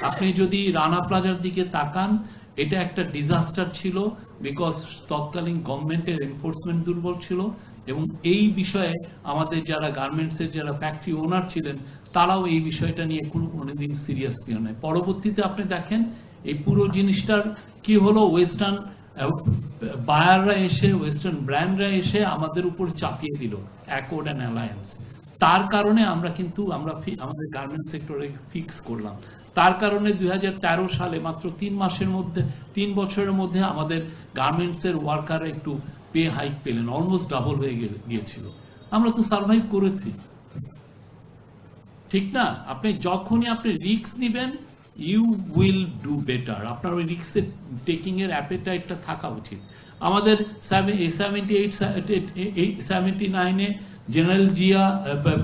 আপনি যদি রানা প্লাজার দিকে তাকান, এটা একটা ডিজাস্টার ছিল, বিকজ তৎকালীন গভর্নমেন্টের এনফোর্সমেন্ট দুর্বল ছিল, এবং এই বিষয়ে আমাদের যারা গার্মেন্টসের যারা ফ্যাক্টরি ওনার ছিলেন তারাও এই বিষয়টা নিয়ে কোনোদিন সিরিয়াসলি নয়। পরবর্তীতে আপনি দেখেন এই পুরো জিনিসটার কি হলো, ওয়েস্টার্ন বায়াররা এসে, ওয়েস্টার্ন ব্র্যান্ডরা এসে আমাদের উপর চাপিয়ে দিল অ্যাকর্ড অ্যান্ড অ্যালায়েন্স। তার কারণে আমরা কিন্তু আমাদের গার্মেন্ট সেক্টরে ফিক্স করলাম। তার কারণে 2013 সালে মাত্র 3 বছরের মধ্যে আমাদের গার্মেন্টসের ওয়ার্কার একটু পে হাইক পেলেন, অলমোস্ট ডাবল হয়ে গিয়েছিল। আমরা তো সার্ভাইভ করেছি, ঠিক না? যখনই আপনি রিস্ক নেবেন, ইউ উইল ডু বেটার। আপনার ওই রিস্কের টেকিং এর অ্যাপেটাইটটা থাকা উচিত। আমাদের 79-এ জেনারেল জিয়া,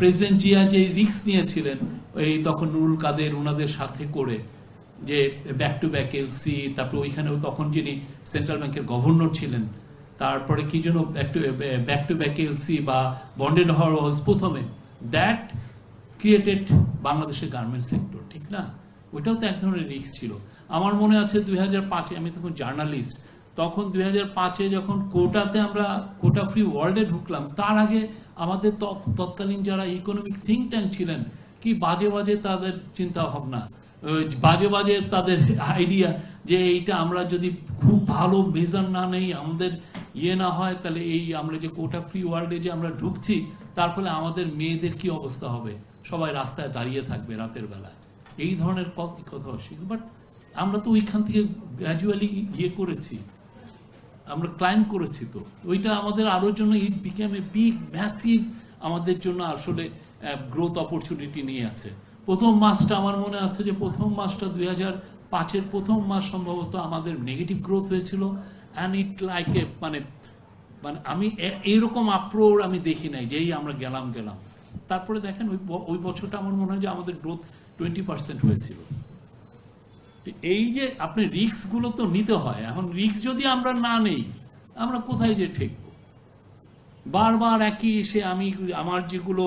প্রেসিডেন্ট জিয়া যে রিস্ক নিয়েছিলেন, এই তখন নুরুল কাদের ওনাদের সাথে করে, যে ব্যাক টু ব্যাক এলসি, তারপরে ওইখানেও তখন যিনি সেন্ট্রাল ব্যাংকের গভর্নর ছিলেন, তারপরে কি যেন ব্যাক টু ব্যাক এলসি বা বন্ডেড হাউস প্রথমে, দ্যাট ক্রিয়েটেড বাংলাদেশের গার্মেন্ট সেক্টর, ঠিক না? ওইটাও তো এক ধরনের রিস্ক ছিল। আমার মনে আছে 2005-এ, আমি তখন জার্নালিস্ট, তখন 2005-এ যখন কোটাতে আমরা কোটা ফ্রি ওয়ার্ল্ডে ঢুকলাম, তার আগে আমাদের তৎকালীন যারা ইকোনমিক থিঙ্ক ট্যাঙ্ক ছিলেন, কি বাজে বাজে তাদের চিন্তা ভাবনা, বাজে বাজে তাদের আইডিয়া, যে এইটা আমরা যদি খুব ভালো মেজার না নেই, আমাদের না হয়, তাহলে এই আমরা যে কোটা ফ্রি ওয়ার্ল্ডে যে আমরা ঢুকছি, তার ফলে আমাদের মেয়েদের কি অবস্থা হবে, সবাই রাস্তায় দাঁড়িয়ে থাকবে রাতের বেলায়, এই ধরনের কথা অস্বীকার। বাট আমরা তো ওইখান থেকে গ্র্যাজুয়ালি করেছি, আমরা ক্লাইম্ব করেছি, তো ওইটা আমাদের আরোর জন্য ইট বিকেম এ বিগ ম্যাসিভ, আমাদের জন্য আসলে গ্রোথ অপরচুনিটি নিয়ে আছে। প্রথম মাসটা আমার মনে আছে যে প্রথম মাসটা 2005-এর প্রথম মাস সম্ভবত আমাদের নেগেটিভ গ্রোথ হয়েছিল, অ্যান্ড ইট লাইক এ মানে আমি এইরকম আপ্রোর আমি দেখি নাই যেই আমরা গেলাম। তারপরে দেখেন ওই বছরটা আমার মনে হয় যে আমাদের গ্রোথ 20% হয়েছিল। এই যে আপনি রিস্ক গুলো তো নিতে হয়, এখন রিস্ক যদি আমরা না নেই, আমরা কোথায় যে ঠেকবো? বারবার একই এসে আমার যেগুলো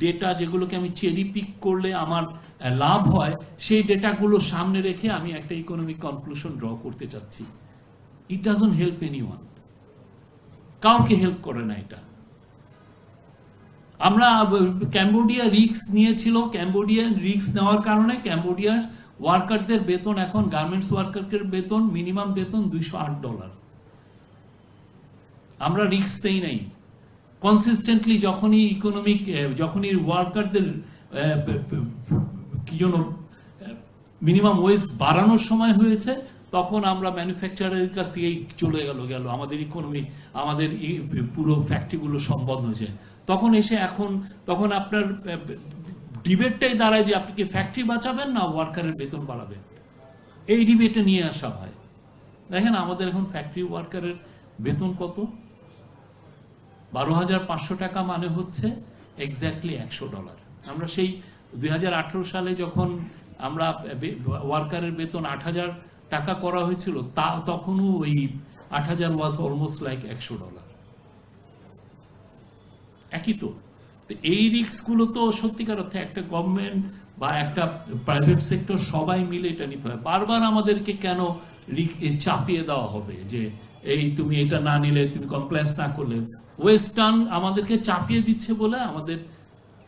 ডেটা, যেগুলোকে আমি চেরি পিক করলে আমার লাভ হয়, সেই ডেটাগুলো সামনে রেখে আমি একটা ইকোনমিক কনক্লুশন ড্র করতে চাচ্ছি। ইট ডাজন্ট হেল্প এনিওয়ান, কাউকে হেল্প করে না এটা। আমরা ক্যাম্বোডিয়া রিস্ক নিয়েছিল, ক্যাম্বোডিয়ান রিস্ক নেওয়ার কারণে ক্যাম্বোডিয়ার ওয়ার্কারদের বেতন এখন, গার্মেন্টস ওয়ার্কারদের বেতন, মিনিমাম বেতন $208। আমরা রিস্ক নেই নাই কনসিস্টেন্টলি। যখনই ওয়ার্কারদের কি জন্য মিনিমাম ওয়েজ বাড়ানোর সময় হয়েছে, তখন আমরা ম্যানুফ্যাকচারের কাছ থেকেই চলে গেল আমাদের ইকোনমি, আমাদের পুরো ফ্যাক্টরিগুলো সব বন্ধ হয়েছে। তখন আপনার ডিবেটটাই দাঁড়ায় যে আপনি কি ফ্যাক্টরি বাঁচাবেন না ওয়ার্কারের বেতন বাড়াবেন, এই ডিবেটে নিয়ে আসা হয়। দেখেন আমাদের এখন ফ্যাক্টরি ওয়ার্কারের বেতন কত? 12,500 টাকা, মানে হচ্ছে এক্স্যাক্টলি $100। আমরা সেই 2018 সালে যখন আমরা ওয়ার্কারের বেতন 8,000 টাকা করা হয়েছিল, তখনও ওই 8,000 ওয়াজ অলমোস্ট লাইক $100। একই তো। এই রিস্কগুলো তো সত্যিকার অর্থে একটা গভর্নমেন্ট বা একটা প্রাইভেট সেক্টর সবাই মিলে এটা নিতে হয়। বারবার আমাদেরকে কেন চাপিয়ে দেওয়া হবে যে এই তুমি এটা না নিলে, তুমি কমপ্লায়েন্স না করলে? ওয়েস্টার্ন আমাদেরকে চাপিয়ে দিচ্ছে বলে আমাদের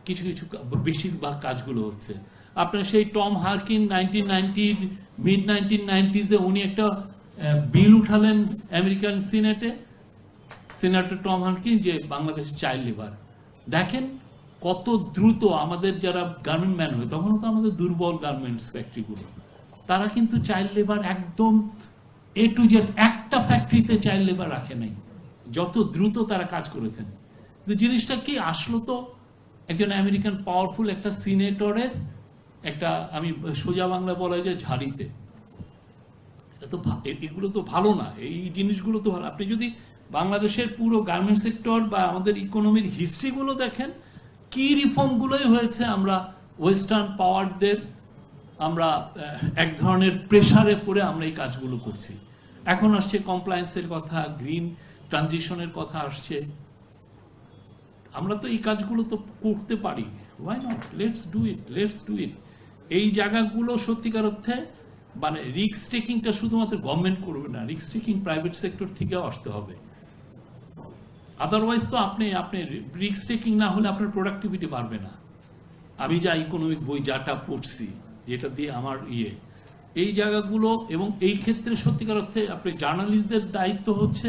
কিছু বেশিরভাগ কাজগুলো হচ্ছে। আপনার সেই টম হার্কিন মিড 1990s-এ উনি একটা বিল উঠালেন আমেরিকান সিনেটর টম হার্কিন, যে বাংলাদেশের চাইল্ড লেবার। দেখেন কত দ্রুত আমাদের যারা গার্মেন্ট ম্যান হয়, তখন তো আমাদের দুর্বল গার্মেন্টস ফ্যাক্টরিগুলো, তারা কিন্তু চাইল্ড লেবার একদম A to Z, একটা ফ্যাক্টরিতে চাইল্ড লেবার রাখে নাই, যত দ্রুত তারা কাজ করেছেন। কিন্তু জিনিসটা কি আসলো, তো একজন আমেরিকান পাওয়ারফুল একটা সিনেটরের একটা, আমি সোজা বাংলা বলা যায় ঝাড়িতে। এগুলো তো ভালো না, এই জিনিসগুলো তো ভালো। আপনি যদি বাংলাদেশের পুরো গার্মেন্ট সেক্টর বা আমাদের ইকোনমির হিস্ট্রিগুলো দেখেন, কি রিফর্মগুলোই হয়েছে, আমরা ওয়েস্টার্ন পাওয়ারদের আমরা এক ধরনের প্রেসারে পড়ে আমরা এই কাজগুলো করছি। এখন আসছে কমপ্লায়েন্সের কথা, গ্রিন ট্রানজিশনের কথা আসছে। আমরা তো এই কাজগুলো তো করতে পারি, why not, let's do it. এই জায়গাগুলো সত্যিকার অর্থে মানে রিস্ক টেকিংটা শুধুমাত্র গভর্নমেন্ট করবে না, রিস্ক টেকিং প্রাইভেট সেক্টর থেকেও আসতে হবে। আদারওয়াইজ তো আপনি রিস্ক টেকিং না হলে আপনার প্রোডাক্টিভিটি বাড়বে না। আমি যা ইকোনমিক বই যাটা পড়ছি, যেটা দিয়ে আমার এই জায়গাগুলো, এবং এই ক্ষেত্রে সত্যিকার অর্থে আপনি জার্নালিস্টদের দায়িত্ব হচ্ছে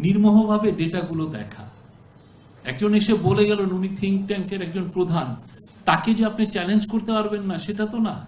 নির্মোহভাবে ডেটাগুলো দেখা। একজন এসে বলে গেল উনি থিঙ্ক ট্যাঙ্কের একজন প্রধান, তাকে যে আপনি চ্যালেঞ্জ করতে পারবেন না সেটা তো না।